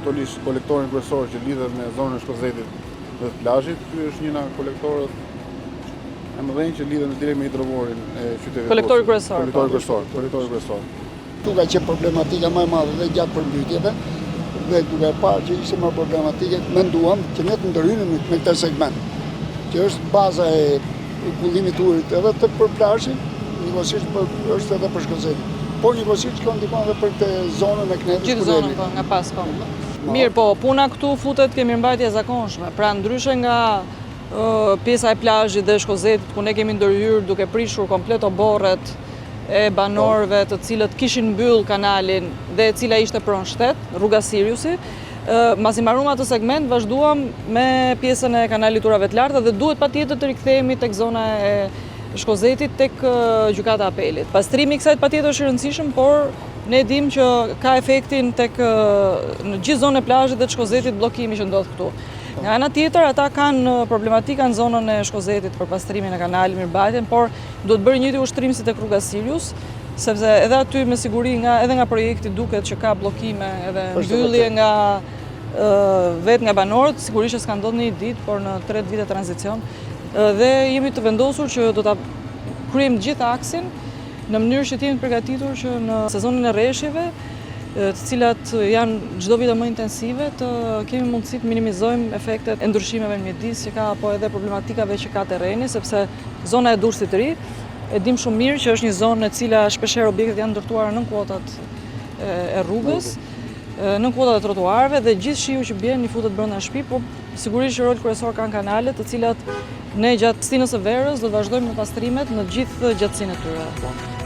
aktualisht kolektorin kryesor që lidhet me zonën e Shkozetit dhe të plazhit. Ky është një nga kolektorët e mëdhenj që lidhet direkt me hidrovorin e qytetit. Kolektori kryesor. Kolektori kryesor. Tu ka qenë problematika më e madhe dhe gjatë përmbytjeve dhe duke parë që ishte më problematike, menduam që ne të ndërhynim me këtë segment, që është baza e kullimit të urit edhe për plazhin, njëkohësisht është edhe për Shkozetin. Por njëkohësisht ka ndihmuar edhe për këtë zonën e Knetit. Gjithë zonën po, nga pas po. Mirë, po, puna këtu futet ke mirëmbajtje e zakonshme. Pra ndryshe nga pjesa e plazhit dhe Shkozetit, ku ne kemi ndërhyrë duke prishur komplet oborret e banorëve të cilët kishin mbyll kanalin dhe e cila ishte pranë shtet, rruga Siriusi. Masi mbaruam atë segment, vazhduam me pjesën e kanalit Turave të Larta dhe duhet patjetër të rikthehemi tek zona e Shkozetit tek gjykata e apelit. Pastrimi i kësaj patjetër është i rëndësishëm, por ne dim që ka efektin tek në gjithë zonën e plazhit dhe të Shkozetit bllokimi që ndodh këtu. Nga ana tjetër, ata kanë problematika në zonën e Shkozetit për pastrimin e kanalit, mirëmbajtjen, por duhet bërë njëjti ushtrim si tek rruga Sirius, sepse edhe aty me siguri edhe nga projekti duket që ka bllokime edhe mbyllje nga vetë nga banorët, sigurisht që s'ka ndodhur në një ditë, por në 3 vite tranzicion. Dhe jemi të vendosur që do ta kryejmë gjithë aksin në mënyrë që të jemi të përgatitur që në sezonin e rreshjeve, të cilat janë çdo vit më intensive, të kemi mundësi të minimizojmë efektet e ndryshimeve në mjedis që ka, apo edhe problematikave që ka terreni, sepse zona e Durrësit të Ri e dim shumë mirë që është një zonë e cila shpeshherë objektet janë ndërtuara nën kuotat e rrugës, nën kuotat e trotuarëve dhe gjithë shiu që bjen i futet brenda shtëpi, por sigurisht që rol kryesor kanë kanalet, të cilat ne gjatë stinës së verës do të vazhdojmë me pastrimet në gjithë gjatësinë e tyre.